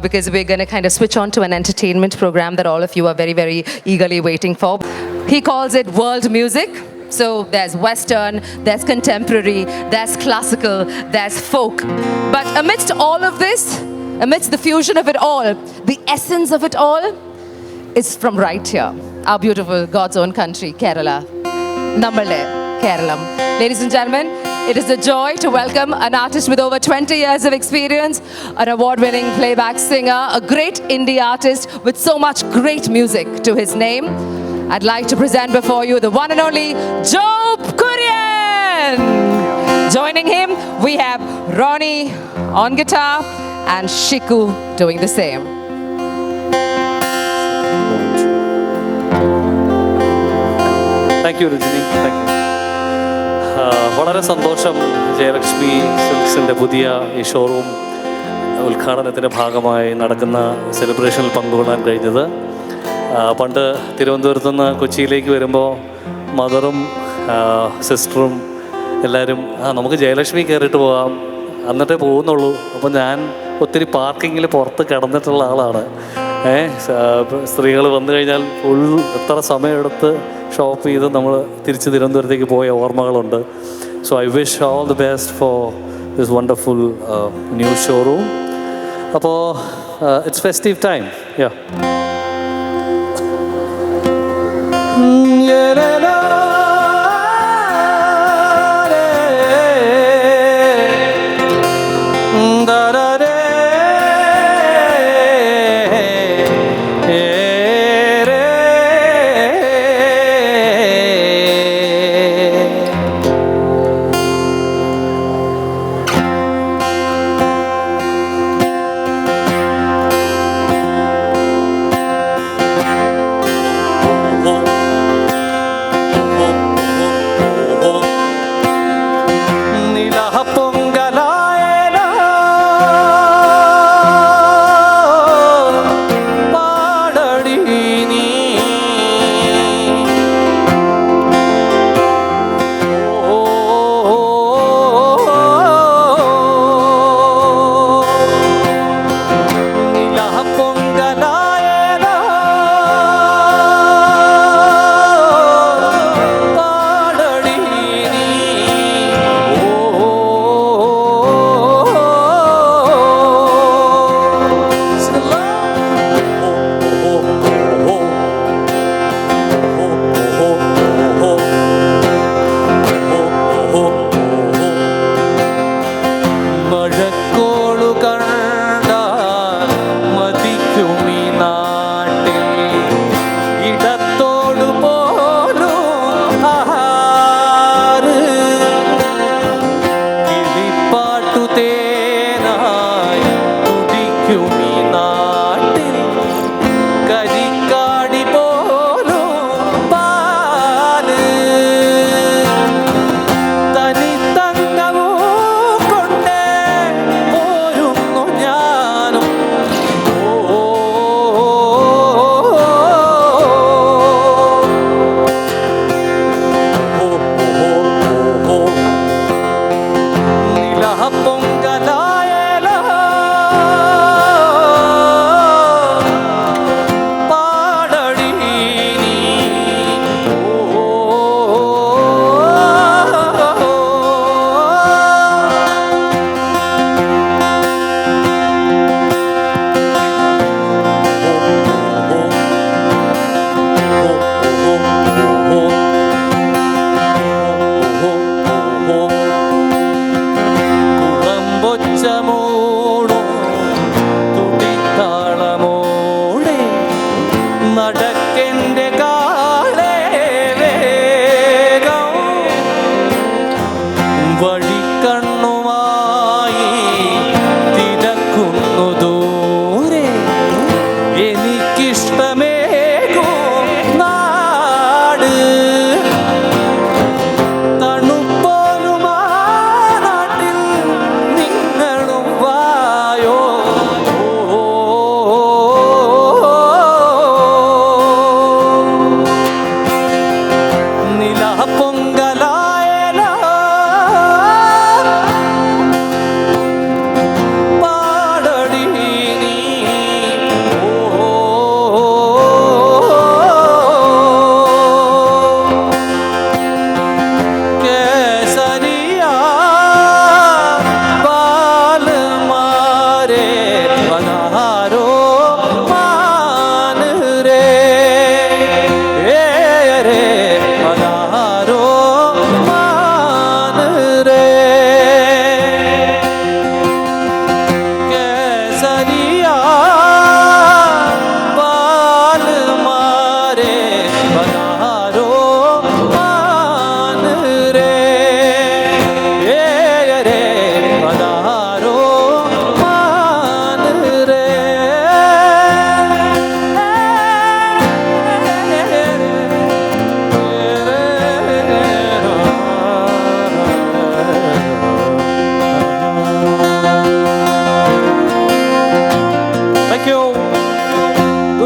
because we're going to kind of switch on to an entertainment program that all of you are very, very eagerly waiting for. He calls it world music. So there's Western, there's contemporary, there's classical, there's folk. But amidst all of this, amidst the fusion of it all, the essence of it all is from right here, our beautiful God's own country, Kerala. Nammale, Keralam. Ladies and gentlemen, it is a joy to welcome an artist with over 20 years of experience, an award-winning playback singer, a great indie artist with so much great music to his name. I'd like to present before you the one and only Job Kurian. Joining him, we have Ronnie on guitar and Shiku doing the same. Thank you, Rajini. Thank you. വളരെ സന്തോഷം ജയലക്ഷ്മി സിൽക്സിൻ്റെ പുതിയ ഈ showroom ഉദ്ഘാടനത്തിൻ്റെ ഭാഗമായി നടക്കുന്ന സെലിബ്രേഷനിൽ പങ്കുകൊള്ളാൻ കഴിഞ്ഞത്. പണ്ട് തിരുവനന്തപുരത്ത് നിന്ന് കൊച്ചിയിലേക്ക് വരുമ്പോൾ മദറും സിസ്റ്ററും എല്ലാവരും നമുക്ക് ജയലക്ഷ്മി കയറിയിട്ട് പോകാം എന്നിട്ടേ പോകുന്നുള്ളൂ. അപ്പോൾ ഞാൻ ഒത്തിരി പാർക്കിങ്ങിൽ പുറത്ത് കിടന്നിട്ടുള്ള ആളാണ്. സ്ത്രീകൾ വന്നു കഴിഞ്ഞാൽ എത്ര സമയമെടുത്ത് ഷോപ്പ് ചെയ്ത് നമ്മൾ തിരിച്ച് തിരുവനന്തപുരത്തേക്ക് പോയ ഓർമ്മകളുണ്ട്. So I wish all the best for this wonderful new showroom. അപ്പോൾ it's festive time.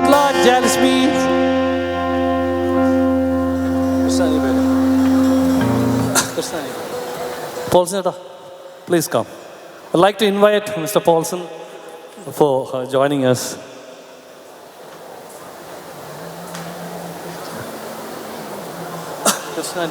Good luck, Jayalakshmi. Paulson, please come. I'd like to invite Mr. Paulson for joining us. Krishna,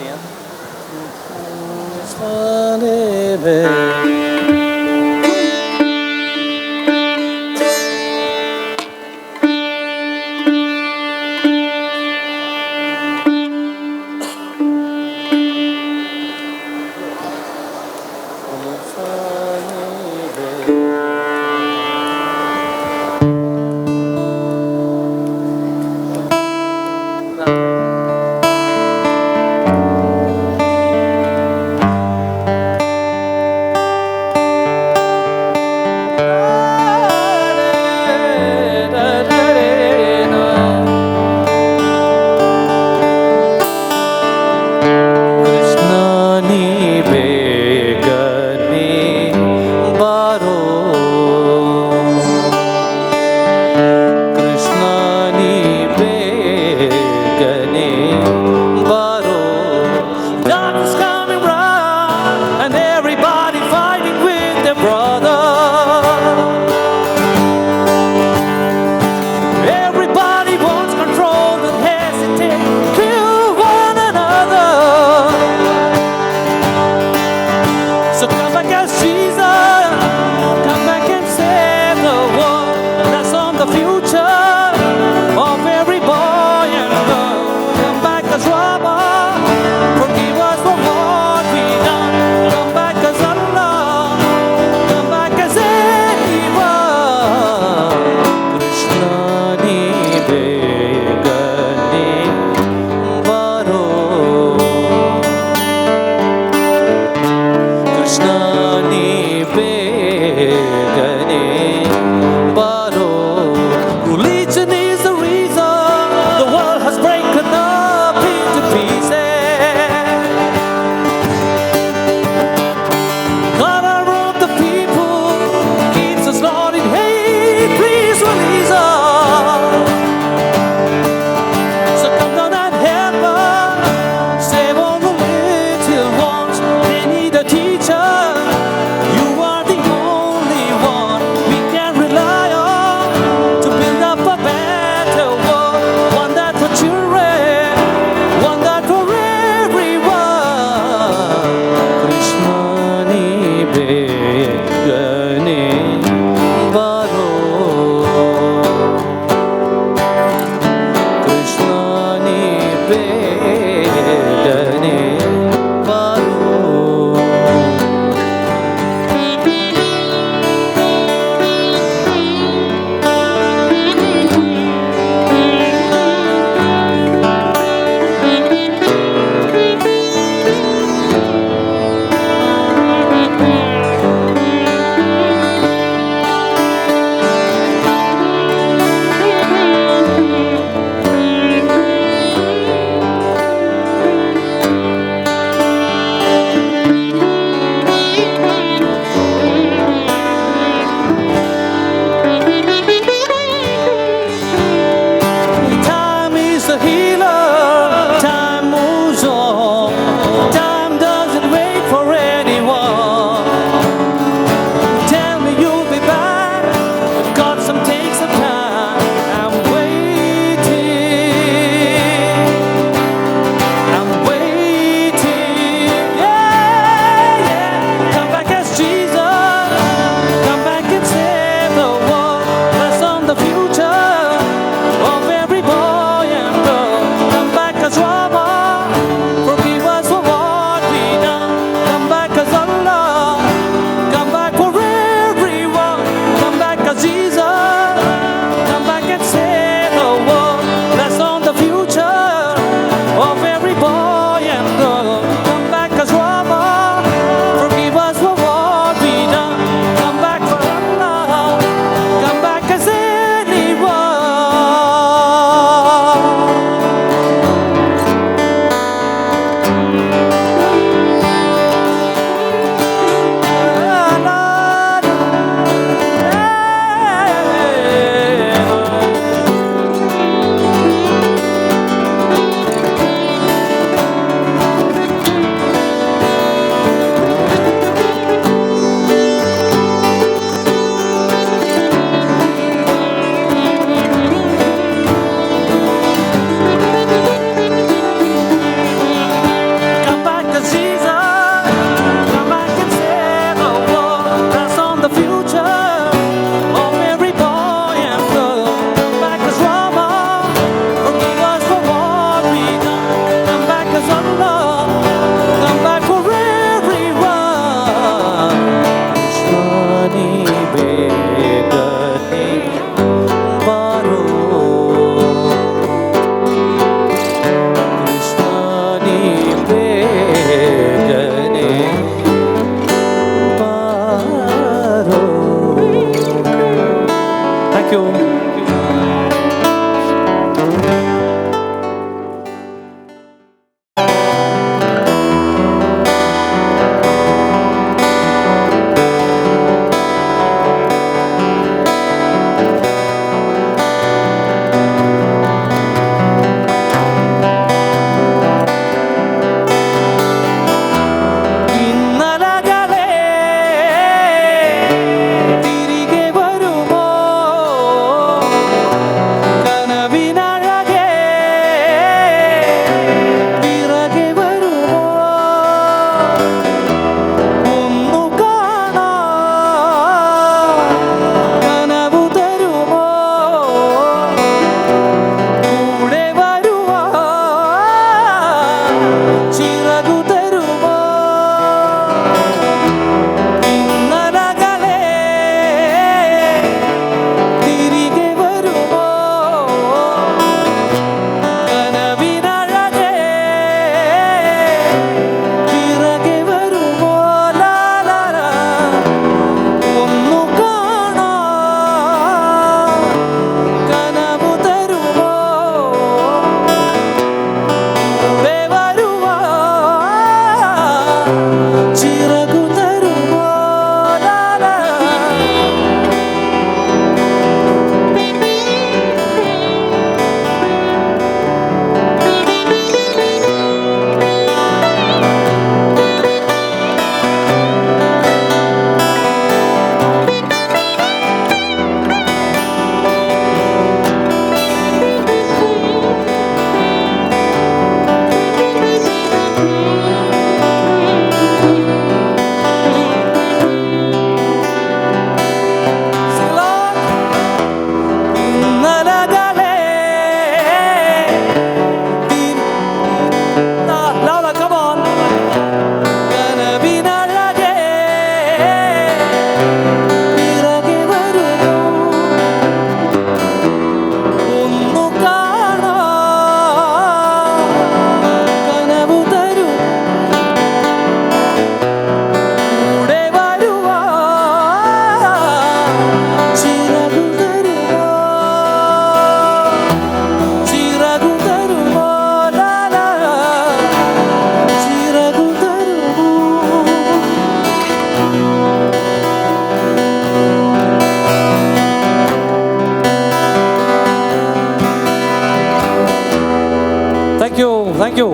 thank you thank you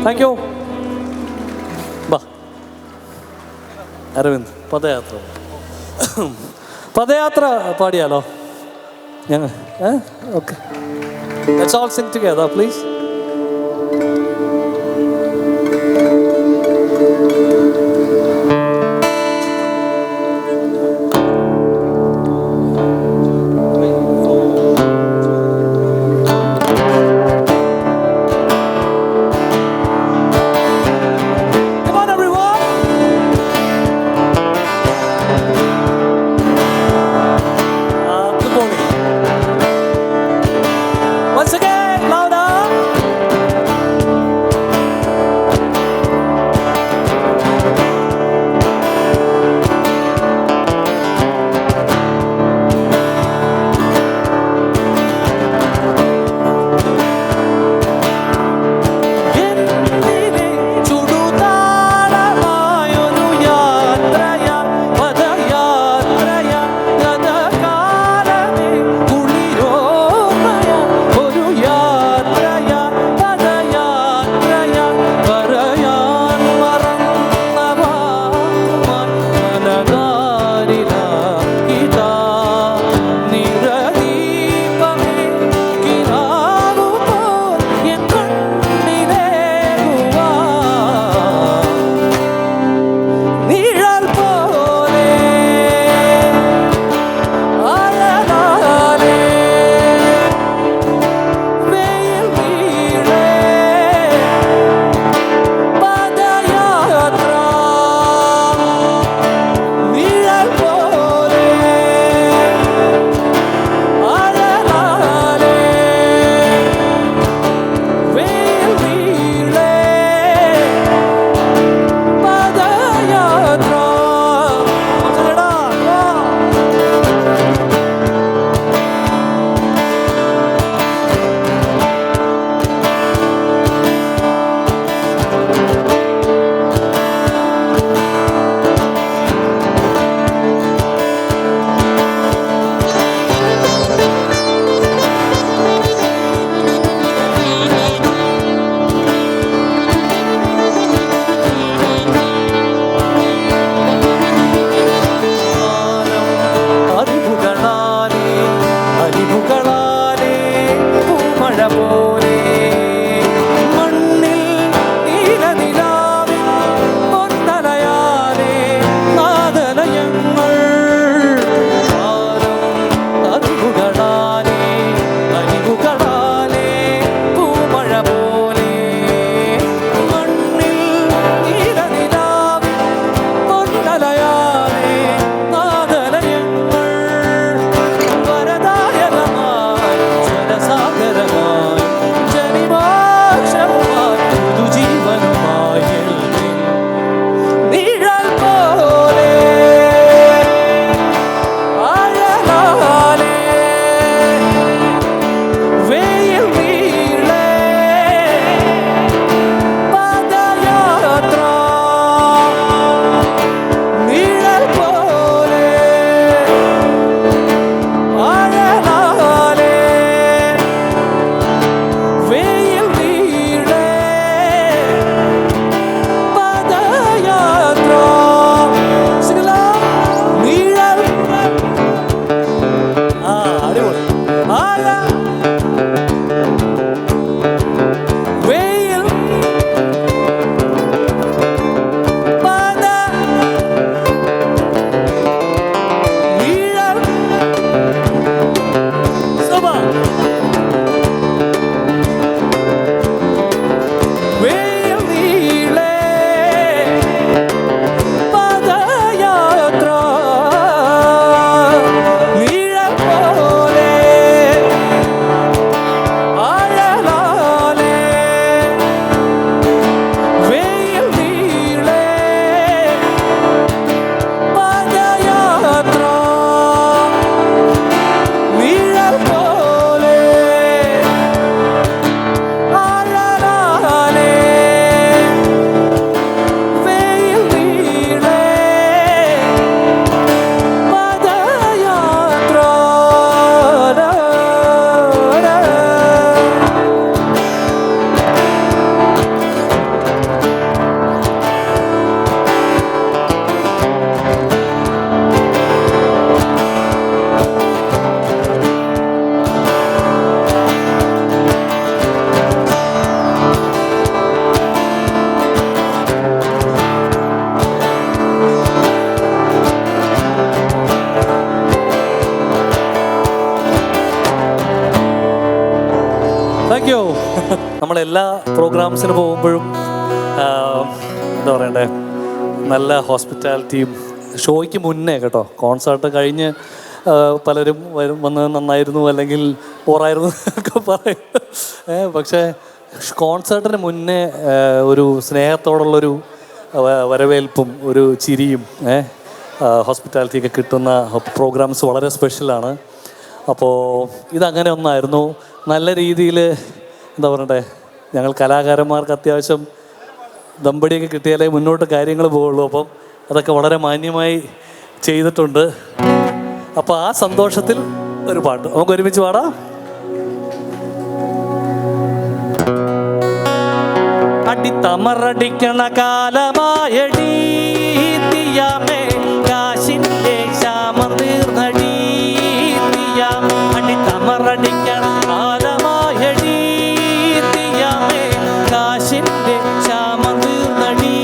thank you. ബാ അരവിന്ദ്, പദയാത്ര പദയാത്ര പാടിയാലോ ഞങ്ങൾ? Okay, let's all Singh together please. Once again, louder. Thank you. നമ്മളെല്ലാ പ്രോഗ്രാംസിന് പോകുമ്പോഴും എന്താ പറയണ്ടേ, നല്ല ഹോസ്പിറ്റാലിറ്റിയും ഷോയ്ക്ക് മുന്നേ കേട്ടോ, കോൺസേർട്ട് കഴിഞ്ഞ് പലരും വന്ന് നന്നായിരുന്നു അല്ലെങ്കിൽ പോറായിരുന്നു ഒക്കെ പറയും. പക്ഷേ കോൺസേർട്ടിന് മുന്നേ ഒരു സ്നേഹത്തോടുള്ളൊരു വരവേൽപ്പും ഒരു ചിരിയും ഹോസ്പിറ്റാലിറ്റിയൊക്കെ കിട്ടുന്ന പ്രോഗ്രാംസ് വളരെ സ്പെഷ്യലാണ്. അപ്പോൾ ഇതങ്ങനെ ഒന്നായിരുന്നു. നല്ല രീതിയിൽ എന്താ പറയണ്ടേ, ഞങ്ങൾ കലാകാരന്മാർക്ക് അത്യാവശ്യം ദമ്പടിയൊക്കെ കിട്ടിയാലേ മുന്നോട്ട് കാര്യങ്ങൾ പോവുള്ളൂ. അപ്പം അതൊക്കെ വളരെ മാന്യമായി ചെയ്തിട്ടുണ്ട്. അപ്പോൾ ആ സന്തോഷത്തിൽ ഒരു പാട്ട് നമുക്ക് ഒരുമിച്ച് പാടാം. അടിത്തമറടിക്കണ കാലമായടി തീയാമേ, കാശിൻ്റെ ക്ഷാമം തീർന്നടി തീയാമേ. അടിത്തമറടിക്കണ കാലമായടി തീയാമേ, കാശിൻ്റെ ക്ഷാമം തീർന്നടി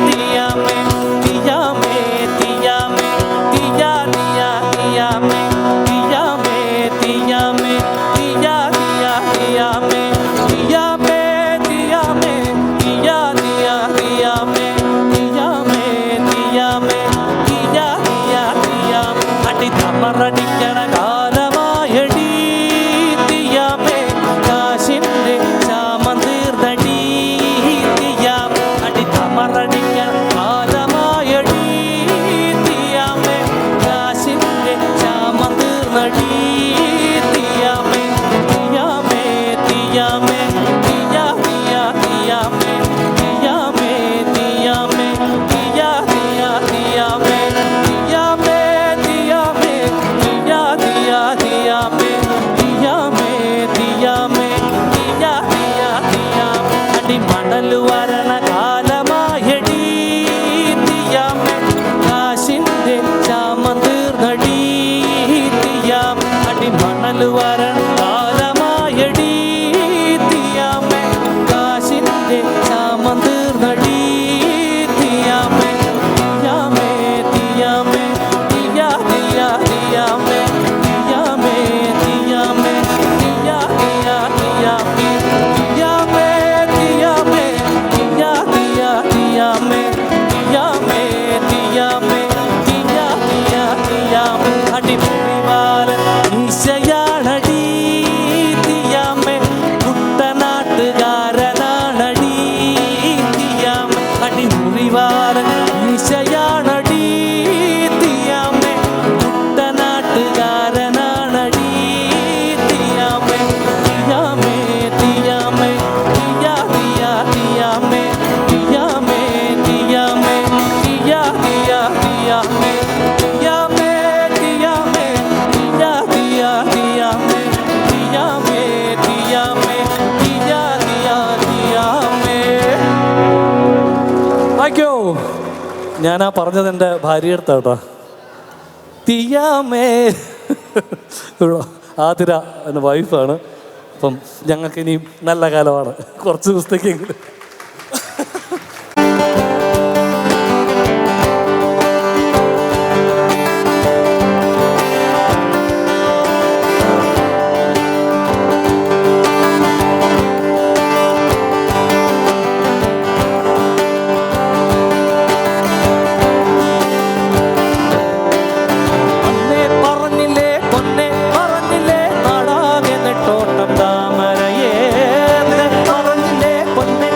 തീയാമേ. തീയാമേ തീയാമേ തീയാ തീയാ തീയാമേ, തീയാമേ തീയാമേ തീയാ തീയാ തീയാമേ, തീയാമേ തീയാമേ തീയാ തീയാ തീയാമേ, തീയാമേ തീയാമേ തീയാ തീയാ തീയാമേ. അടിത്തമറടിക്കണ കാലമായടി തീയാമേ, കാശിൻ്റെ ക്ഷാമം തീർന്നടി തീയാമേ. അടിത്തമറടിക്കണ കാലമായടി തീയാമേ, കാശിൻ്റെ ക്ഷാമം തീർന്നടി തീയാമേ. തീയാമേ തീയാമേ തീയാ തീയാ തീയാമേ, തീയാമേ തീയാമേ തീയാ തീയാ തീയാമേ, തീയാമേ തീയാമേ തീയാ തീയാ തീയാമേ, തീയാമേ തീയാമേ തീയാ തീയാ തീയാമേ. അടിമണൽ വരണ കാലമായടി തീയാമേ, കാശിൻ്റെ ക്ഷാമം തീർന്നടി തീയാമേ. അടിമണൽ വരണ കാലമായടി തീയാമേ, കാശിൻ്റെ ക്ഷാമം തീർന്നടി തീയാമേ. തീയാമേ തീയാമേ തീയാ തീയാ തീയാമേ, തീയാമേ തീയാമേ തീയാ തീയാ തീയാമേ, തീയാമേ തീയാമേ തീയാ തീയാ തീയാമേ, തീയാമേ തീയാമേ തീയാ തീയാ തീയാമേ. അടിമുടിവാലൻ ഈശയാണടി തീയാമേ, കുട്ടനാട്ടുകാരനാണടി തീയാമേ. അടിമുറിവാലൻ ഈശയാണടി തീയാമേ, കുട്ടനാട്ടുകാരനാണടി തീയാമേ. തീയാമേ തീയാമേ തീയാ തീയാ തീയാമേ, തീയാമേ തീയാമേ തീയാ തീയാ തീയാമേ, തീയാമേ തീയാമേ തീയാ തീയാ തീയാമേ, തീയാമേ തീയാമേ തീയാ തീയാ തീയാമേ. Thank you. ഞാനാ പറഞ്ഞത് എൻ്റെ ഭാര്യയുടെ കേട്ടോ. തീയാമേ ആതിര എൻ്റെ വൈഫാണ്. അപ്പം ഞങ്ങൾക്ക് ഇനിയും നല്ല കാലമാണ്, കുറച്ച് ദിവസത്തേക്കെങ്കിലും. അന്നേ പറഞ്ഞില്ലേ പൊന്നെ പറഞ്ഞില്ലേ നാടാകെ നെട്ടോട്ടം താമരയേ, പറഞ്ഞില്ലേ പൊന്നെ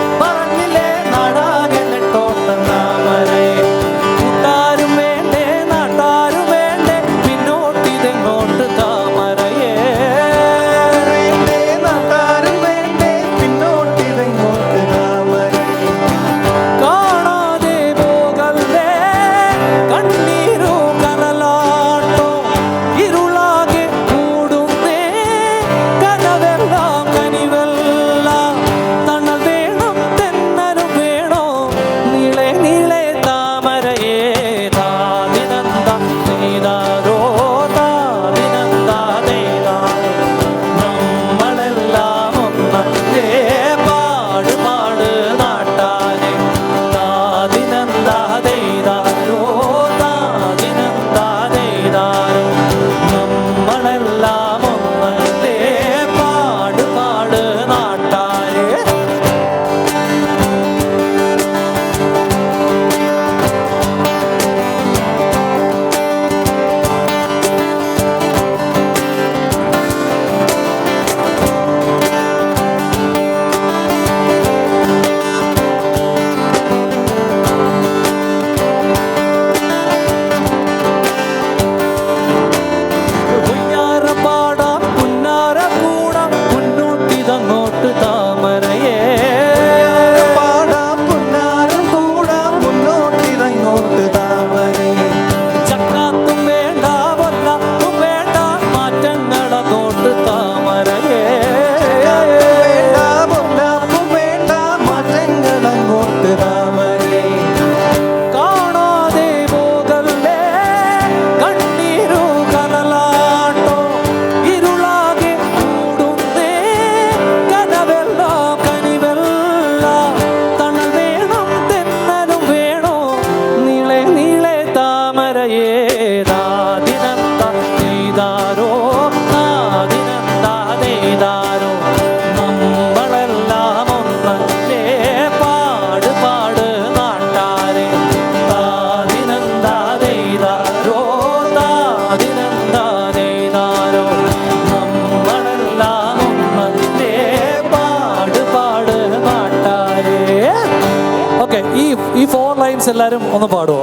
സീക്വൻസ് എല്ലാവരും ഒന്ന് പാടുമോ?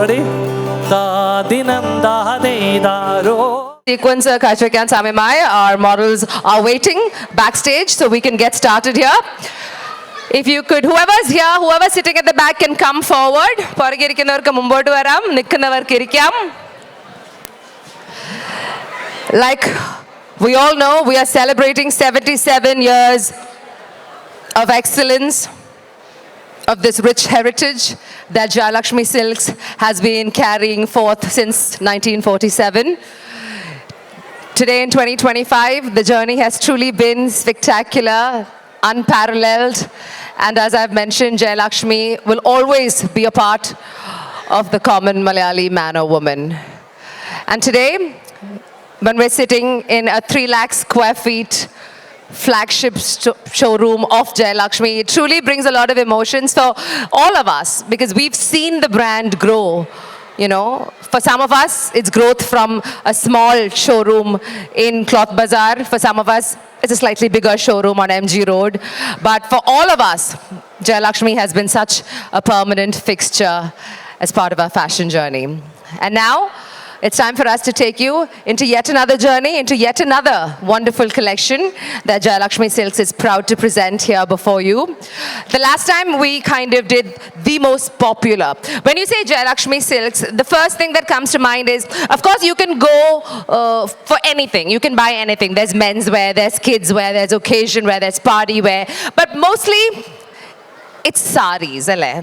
Ready? Sequence, Kashrik and Samimai, our models are waiting backstage so we can get started here. If you could, whoever's here, whoever's sitting at the back can come forward. Poragirikkunnavarkku mumbotu varam, nikkunnavarkku irikam. Like we all know, we are celebrating 77 years of excellence, of this rich heritage that Jayalakshmi Silks has been carrying forth since 1947. Today in 2025, the journey has truly been spectacular, unparalleled, and as I've mentioned, Jayalakshmi will always be a part of the common Malayali man or woman. And today, when we're sitting in a 3 lakh square feet flagship showroom of Jayalakshmi, it truly brings a lot of emotions for all of us because we've seen the brand grow. You know, for some of us, it's growth from a small showroom in Cloth Bazaar. For some of us, it's a slightly bigger showroom on MG Road. But for all of us, Jayalakshmi has been such a permanent fixture as part of our fashion journey. And now, it's time for us to take you into yet another journey, into yet another wonderful collection that Jayalakshmi Silks is proud to present here before you. The last time we kind of did the most popular. When you say Jayalakshmi Silks, the first thing that comes to mind is, of course, you can go for anything. You can buy anything. There's menswear, there's kids wear, there's occasion wear, there's party wear. But mostly, it's saris, alle.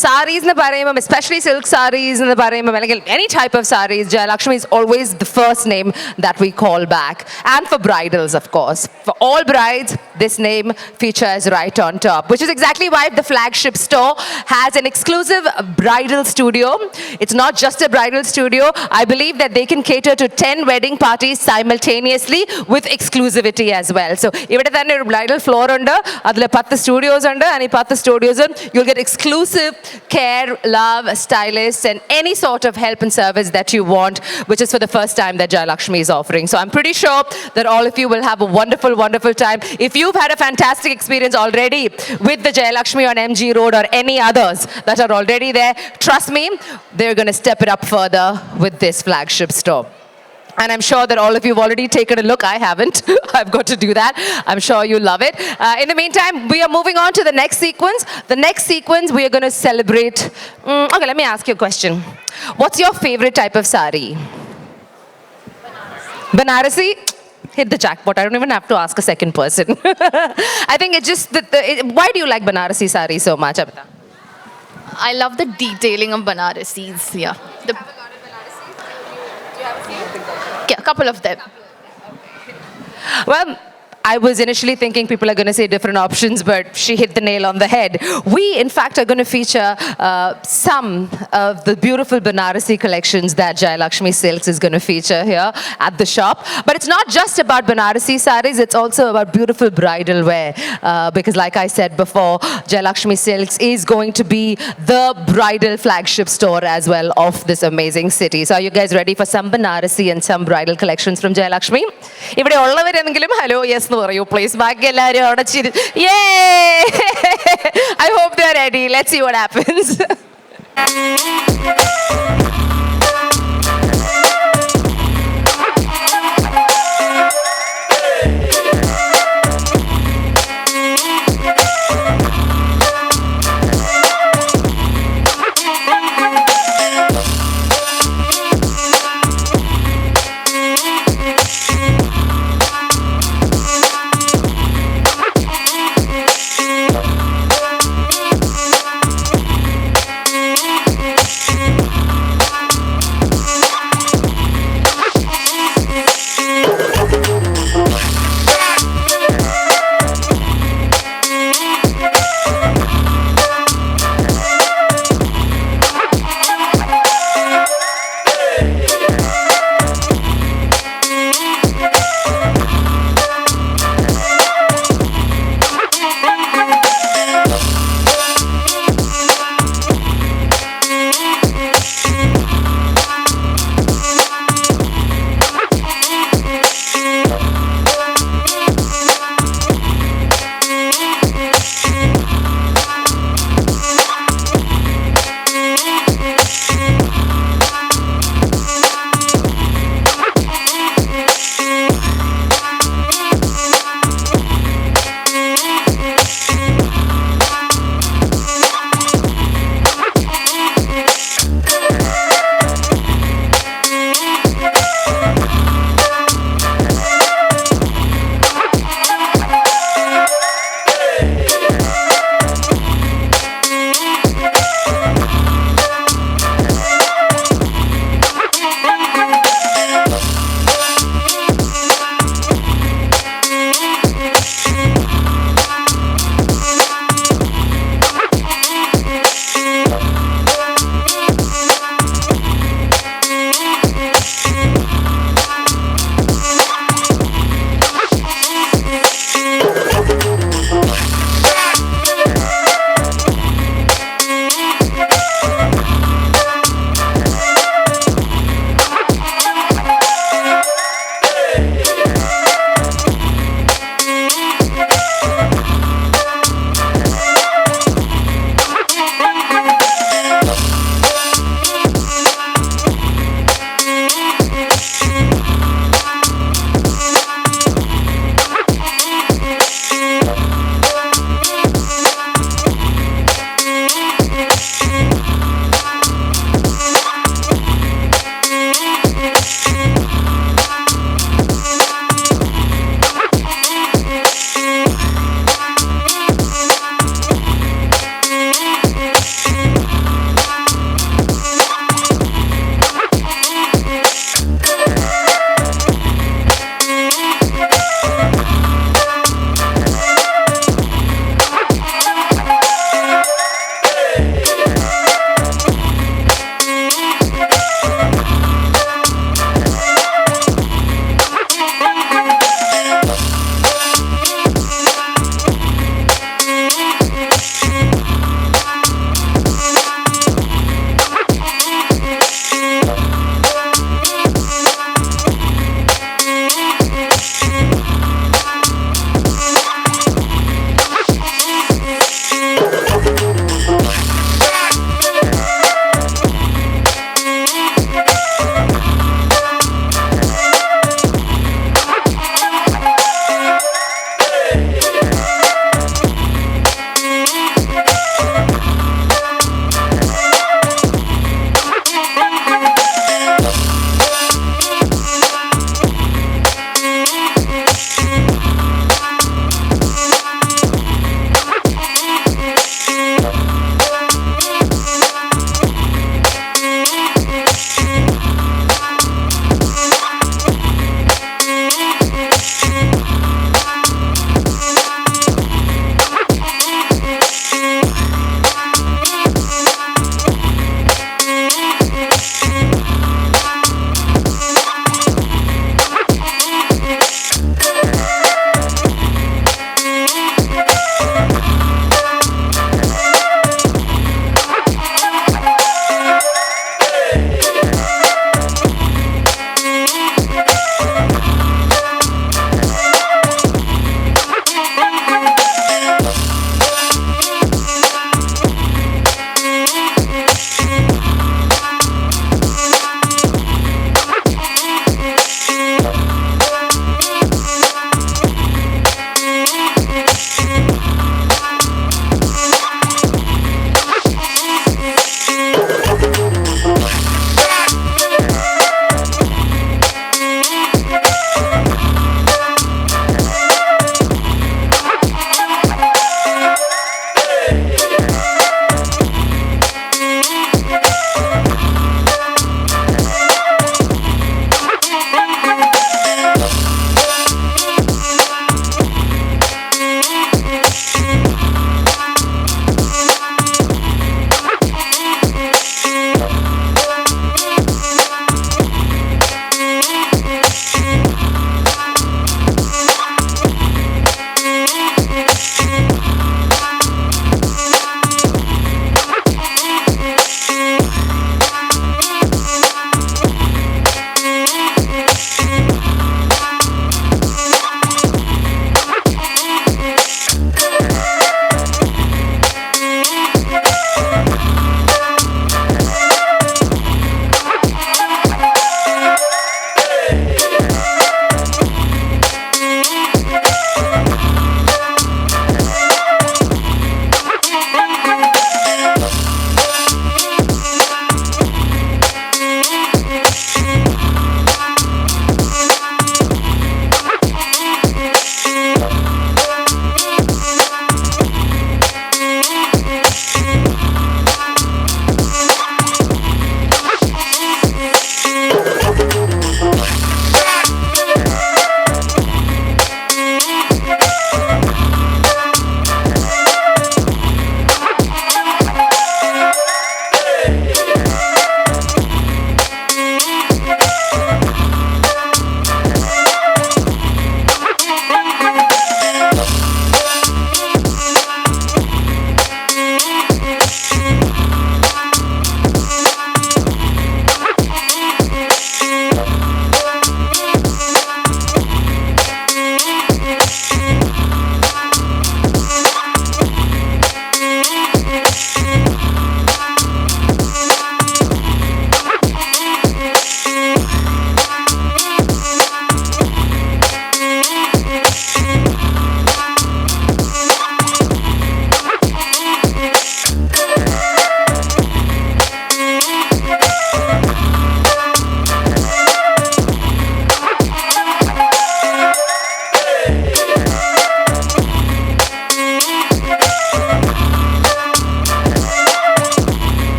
Saris na parayumbom, especially silk saris na parayumbom, any type of saris, Jayalakshmi is always the first name that we call back. And for bridals, of course. For all brides, this name features right on top, which is exactly why the flagship store has an exclusive bridal studio. It's not just a bridal studio. I believe that they can cater to 10 wedding parties simultaneously with exclusivity as well. So, ഇവിടെ തന്നെ ഒരു bridal floor ഉണ്ട്, അതിൽ 10 studios ഉണ്ട്, and ഈ 10 studios you'll get exclusive care, love, stylists, and any sort of help and service that you want, which is for the first time that Jayalakshmi is offering. So I'm pretty sure that all of you will have a wonderful, wonderful time. If you've had a fantastic experience already with the Jayalakshmi on MG Road or any others that are already there, trust me, they're going to step it up further with this flagship store. And I'm sure that all of you have already taken a look. I haven't. I've got to do that. I'm sure you love it. In the meantime, we are moving on to the next sequence. The next sequence, we are going to celebrate. Okay, let me ask you a question. What's your favorite type of sari? Banarasi? Hit the jackpot. I don't even have to ask a second person. I think it's just why do you like Banarasi sari so much, Abita? I love the detailing of Banarasis. Yeah. Yeah, a couple of them. Well, I was initially thinking people are going to say different options, but she hit the nail on the head. We, in fact, are going to feature some of the beautiful Banarasi collections that Jayalakshmi Silks is going to feature here at the shop. But it's not just about Banarasi saris, it's also about beautiful bridal wear. Because like I said before, Jayalakshmi Silks is going to be the bridal flagship store as well of this amazing city. So are you guys ready for some Banarasi and some bridal collections from Jayalakshmi? ഇവിടെ ഉള്ളവരെന്തെങ്കിലും hello yes എന്ന് പറയൂ please ബാക്കി എല്ലാവരും അവിടെ ചിരി I hope they're ready. Let's see what happens.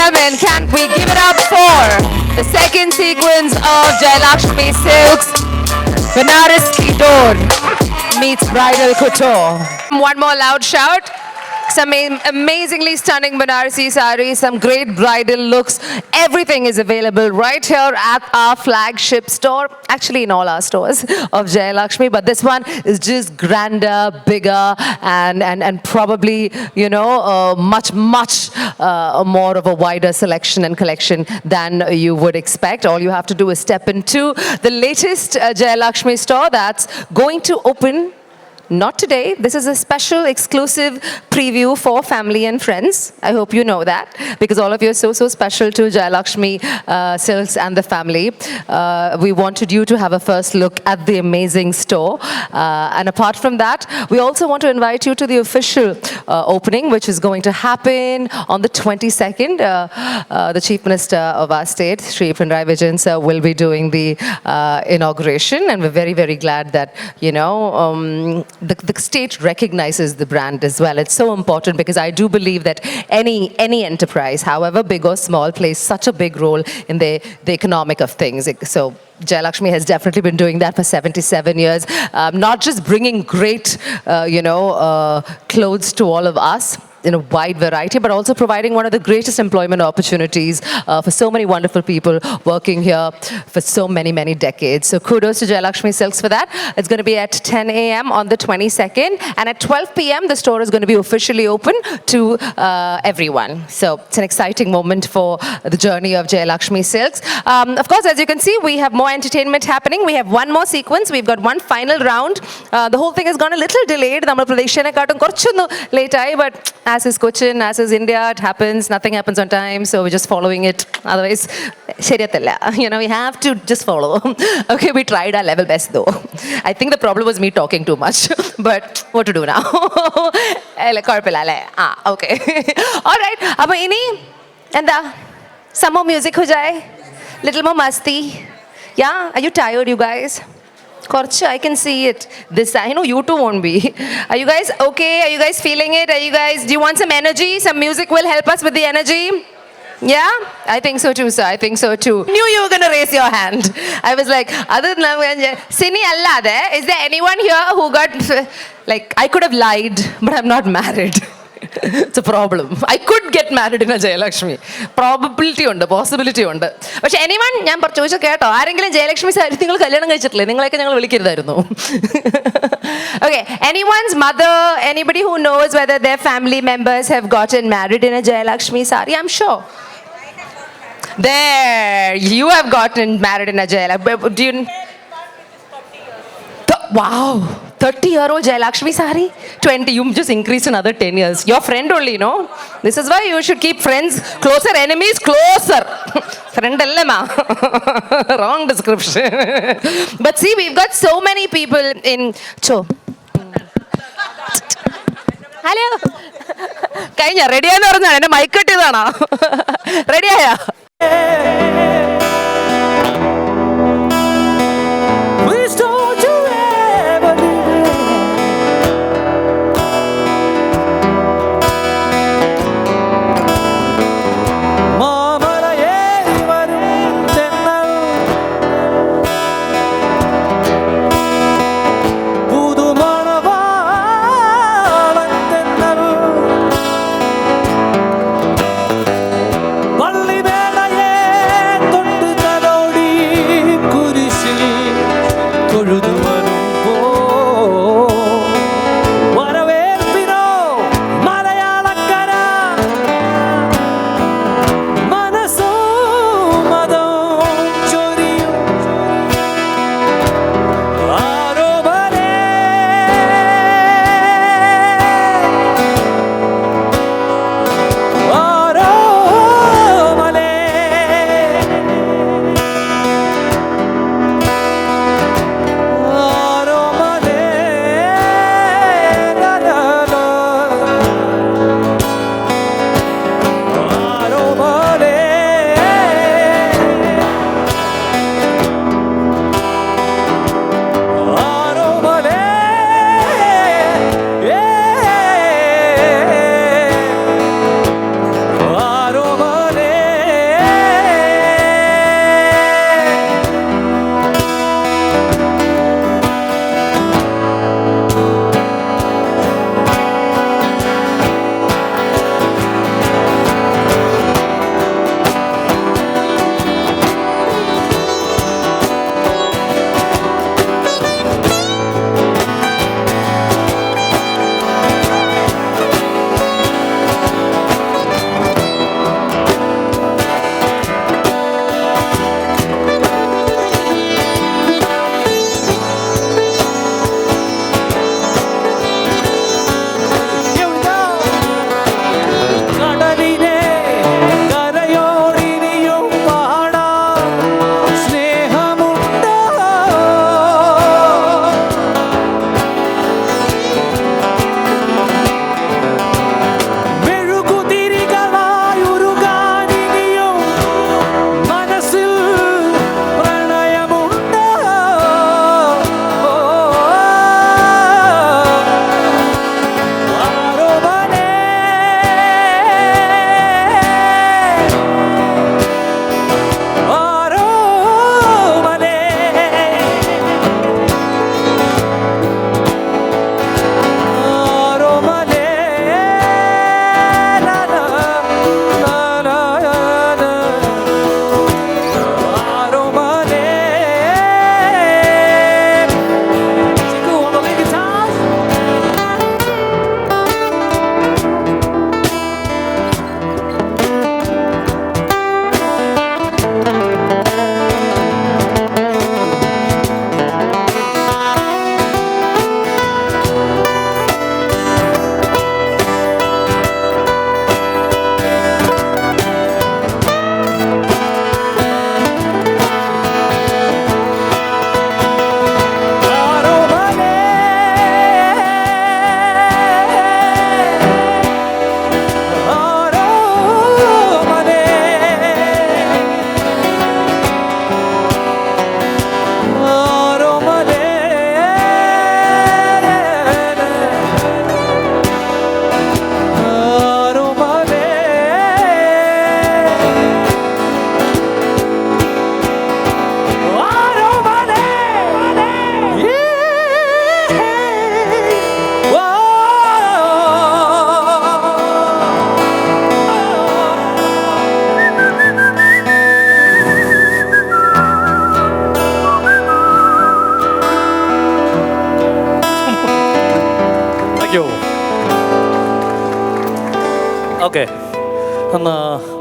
gentlemen, can we give it up for the second sequence of Jayalakshmi Silks, Banaras Door meets Bridal Couture. One more loud shout. Some amazingly stunning Banarasi sarees, some great bridal looks. Everything is available right here at our flagship store. Actually, in all our stores of Jayalakshmi, but this one is just grander, bigger, and probably, you know, much more of a wider selection and collection than you would expect. All you have to do is step into the latest Jayalakshmi store that's going to open. Not today. This is a special exclusive preview for family and friends. I hope you know that because all of you are so special to Jayalakshmi Silks and the family. We wanted you to have a first look at the amazing store. And apart from that, we also want to invite you to the official opening, which is going to happen on the 22nd. The Chief Minister of our state, Shri Pinarayi Vijayan sir, will be doing the inauguration. And we're very glad that, you know, the state recognizes the brand as well. It's so important because I do believe that any enterprise, however big or small, plays such a big role in the economic of things. So Jayalakshmi has definitely been doing that for 77 years. Not just bringing great, clothes to all of us in a wide variety, but also providing one of the greatest employment opportunities for so many wonderful people working here for so many decades. So kudos to Jayalakshmi Silks for that. It's going to be at 10 a.m. on the 22nd, and at 12 p.m. the store is going to be officially open to everyone. So it's an exciting moment for the journey of Jayalakshmi Silks. Of course, as you can see, we have more entertainment happening. We have one more sequence. We've got one final round. The whole thing has gone a little delayed. നമ്മൾ പ്രതീക്ഷയെക്കാട്ടും കുറച്ചൊന്ന് ലേറ്റായി, but as is Cochin, as is India, it happens. Nothing happens on time, so we're just following it. Otherwise, ശരിയത്തല്ല. You know, we have to just follow. Okay, we tried our level best though. I think the problem was me talking too much, but what to do now? കുഴപ്പമില്ല അല്ലേ? Okay. All right. അപ്പോൾ ഇനി എന്താ? Some more music ho jaye? Little more masti? Yeah? Are you tired, you guys? Korcha, I can see it. This, I know you two won't be. Are you guys okay? Are you guys feeling it? Are you guys, do you want some energy? Some music will help us with the energy? Yeah? I think so too, sir. I think so too. Knew you were going to raise your hand. I was like, other than Sini allade, is there anyone here who got, like, I could have lied, but I'm not married. It's a problem. I could get married in a Jayalakshmi. Probability ഉണ്ട്, possibility ഉണ്ട്. പക്ഷെ anyone, ഞാൻ ചോദിച്ചു കേട്ടോ, ആരെങ്കിലും ജയലക്ഷ്മി സാരി നിങ്ങൾ കല്യാണം കഴിച്ചിട്ടില്ലേ? നിങ്ങളെയൊക്കെ ഞങ്ങൾ വിളിക്കരുതായിരുന്നു. Okay, anyone's mother, anybody who knows whether their family members have gotten married in a Jayalakshmi sari? I'm sure. There, you have gotten married in a Jayalakshmi. Do you? Wow. 30-year-old Jayalakshmi sari? 20, you just increased another 10 years. Your friend only, no? This is why you should keep friends closer, enemies closer. Friend allema. Wrong description. But see, we've got so many people in... Cho. Hello. കഴിഞ്ഞ റെഡിയാന്ന് പറഞ്ഞാണ് എന്നെ mike കെട്ടിയതാണോ? റെഡിയായാ? Thank you. Okay, എന്നാ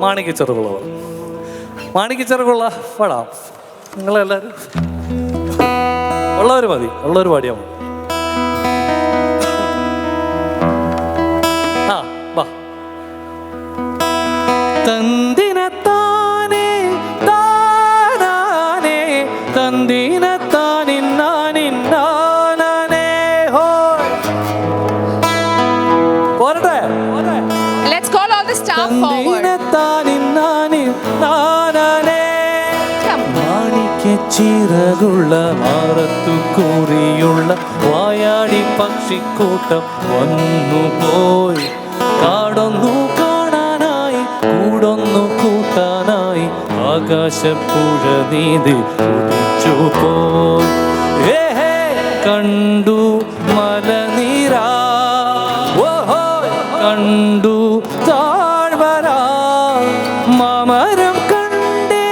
മാണിക്ക് ചെറുകുള്ള മാണിക്ക് ചെറുകുള്ള പാടാം. നിങ്ങളെല്ലാവരും ഉള്ളവർ മതി, ഉള്ളവർ പാടിയാൽ മതി. ആ വാ. തന്തിനത്താനേ താനാനേ തന്തിനത്താനിന്നാനിന്നാനേ ഹോ. പോരട്ടെ. Let's call all the staff forward. ചിറകുള്ള മാറത്തു കൂറിയുള്ള വായാടി പക്ഷിക്കൂട്ടം വന്നുപോയി. കാടൊന്നു കാണാനായി കൂടൊന്നു കൂട്ടാനായി ആകാശപ്പുഴ നീതി കുതിച്ചു പോയി. ഏഹേ കണ്ടു മലനീരാ, ഓഹോ കണ്ടു താഴ്വര, മാമരം കണ്ടേ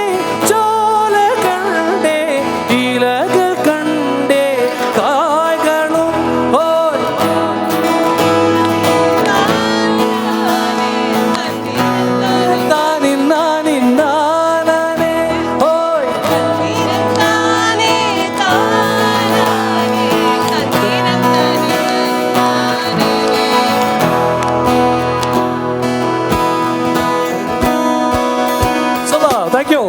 ചോല കണ്ടേ ഇലകൾ കണ്ടേ കായ്കളും ഓയ്. താനിന്നാനിന്നാനേ ഓയ്. Thank you.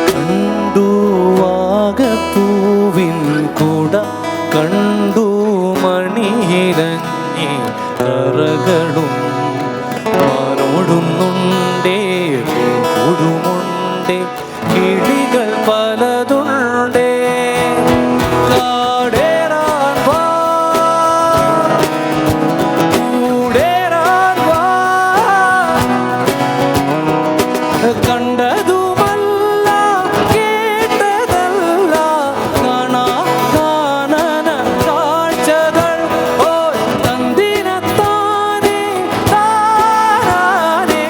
കണ്ടു വാഗപ്പൂവിൻ കൂട, കണ്ടു മണിയിലഞ്ഞി കറകളും മാറോടുന്നുണ്ടേ കൂടുമുണ്ടേ കിളികൾ പലതുണ്ടേ. കാടേറാൻ വാ, കൂടേറാൻ വാ, കണ്ടതുമല്ല കേട്ടതല്ല കാണാ കാനന കാഴ്ചകൾ. ഓയ് തന്തിനത്താനേ താനാനേ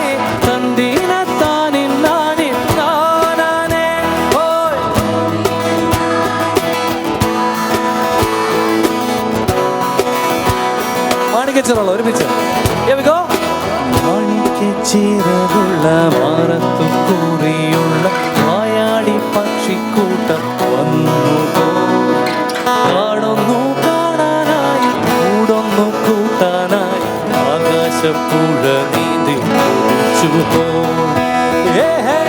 തന്തിനത്താനിന്നാനി താനാനേ ഓയ്. മാണിക്കച്ചിറള്ള ഒരുമിച്ച്. Here we go. മാണിക്കച്ചിറകുള്ള മാറത്തു കൂറിയുള്ള വായാടി പക്ഷിക്കൂട്ടം വന്നുപോയി. കാടൊന്നു കാണാനായി കൂടൊന്നു കൂട്ടാനായി ആകാശപ്പുഴ നീന്തി കുതിച്ചു പോയി. ഏഹേ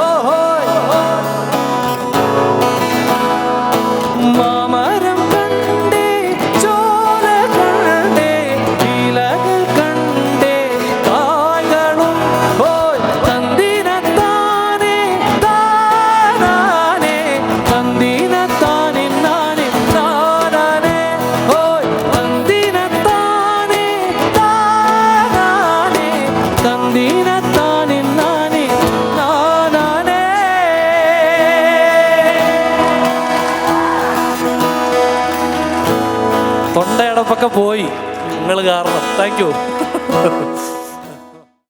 ഓഹോയ്. മാമരം കണ്ടേ ചോല കണ്ടേ ഇലകൾ കണ്ടേ കായ്കളും ഓയ്. തന്തിനത്താനേ താനാനേ തന്തിനത്താനിന്നാനി താനാനേ ഓയ്. തന്തിനത്താനേ താനാനേ തന്തിനത്താനിന്നാനി താനാനേ. തൊണ്ടയടപ്പൊക്കെ പോയി നിങ്ങൾ കാരണം. Thank you.